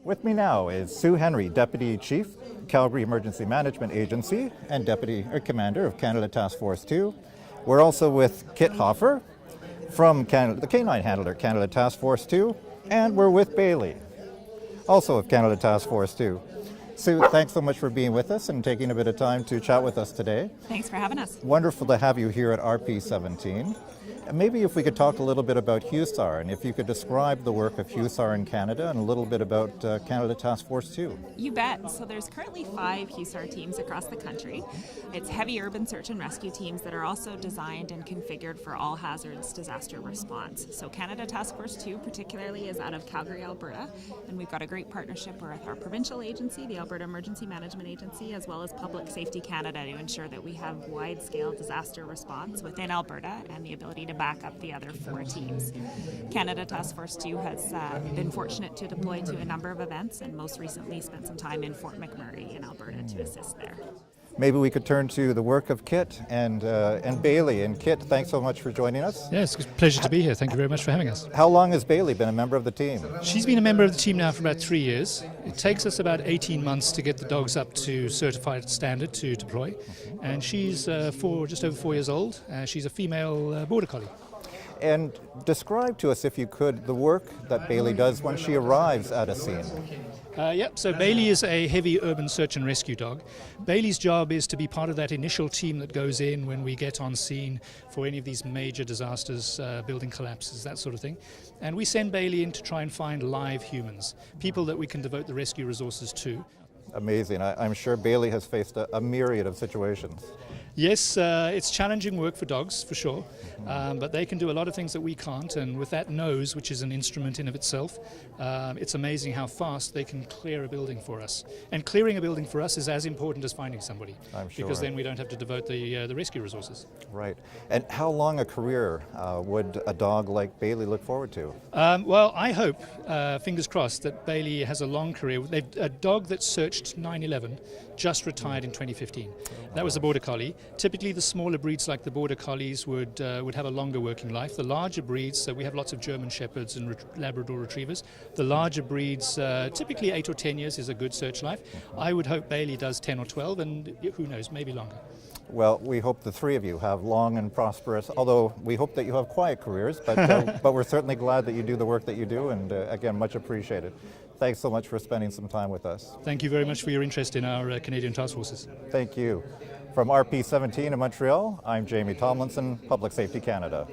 With me now is Sue Henry, Deputy Chief, Calgary Emergency Management Agency, and Deputy Commander of Canada Task Force 2. We're also with Kit Hoffer from Canada, the Canine Handler, Canada Task Force 2, and we're with Bailey, also of Canada Task Force 2. Sue, thanks so much for being with us and taking a bit of time to chat with us today. Thanks for having us. Wonderful to have you here at RP17. Maybe if we could talk a little bit about HUSAR, and if you could describe the work of HUSAR in Canada and a little bit about Canada Task Force 2. You bet. So there's currently 5 HUSAR teams across the country. It's heavy urban search and rescue teams that are also designed and configured for all hazards disaster response. So Canada Task Force 2 particularly is out of Calgary, Alberta, and we've got a great partnership with our provincial agency, the Alberta Emergency Management Agency, as well as Public Safety Canada to ensure that we have wide-scale disaster response within Alberta and the ability to back up the other 4 teams. Canada Task Force 2 has been fortunate to deploy to a number of events and most recently spent some time in Fort McMurray in Alberta to assist there. Maybe we could turn to the work of Kit and Bailey. And Kit, thanks so much for joining us. Yes, it's a pleasure to be here. Thank you very much for having us. How long has Bailey been a member of the team? She's been a member of the team now for about 3 years. It takes us about 18 months to get the dogs up to certified standard to deploy. And she's just over 4 years old. She's a female border collie. And describe to us, if you could, the work that Bailey does when she arrives at a scene. So Bailey is a heavy urban search and rescue dog. Bailey's job is to be part of that initial team that goes in when we get on scene for any of these major disasters, building collapses, that sort of thing. And we send Bailey in to try and find live humans, people that we can devote the rescue resources to. Amazing. I'm sure Bailey has faced a myriad of situations. Yes, it's challenging work for dogs, for sure, but they can do a lot of things that we can't, and with that nose, which is an instrument in of itself, it's amazing how fast they can clear a building for us. And clearing a building for us is as important as finding somebody, I'm sure. because then we don't have to devote the rescue resources. Right. And how long a career would a dog like Bailey look forward to? Well, I hope, fingers crossed, that Bailey has a long career. A dog that searched 9/11 just retired in 2015. That was a border collie. Typically, the smaller breeds like the border collies would have a longer working life. The larger breeds, so we have lots of German shepherds and Labrador retrievers. The larger breeds, typically 8 or 10 years is a good search life. I would hope Bailey does 10 or 12, and who knows, maybe longer. Well, we hope the 3 of you have long and prosperous, although we hope that you have quiet careers, but, but we're certainly glad that you do the work that you do, and again, much appreciated. Thanks so much for spending some time with us. Thank you very much for your interest in our Canadian Task Forces. Thank you. From RP17 in Montreal, I'm Jamie Tomlinson, Public Safety Canada.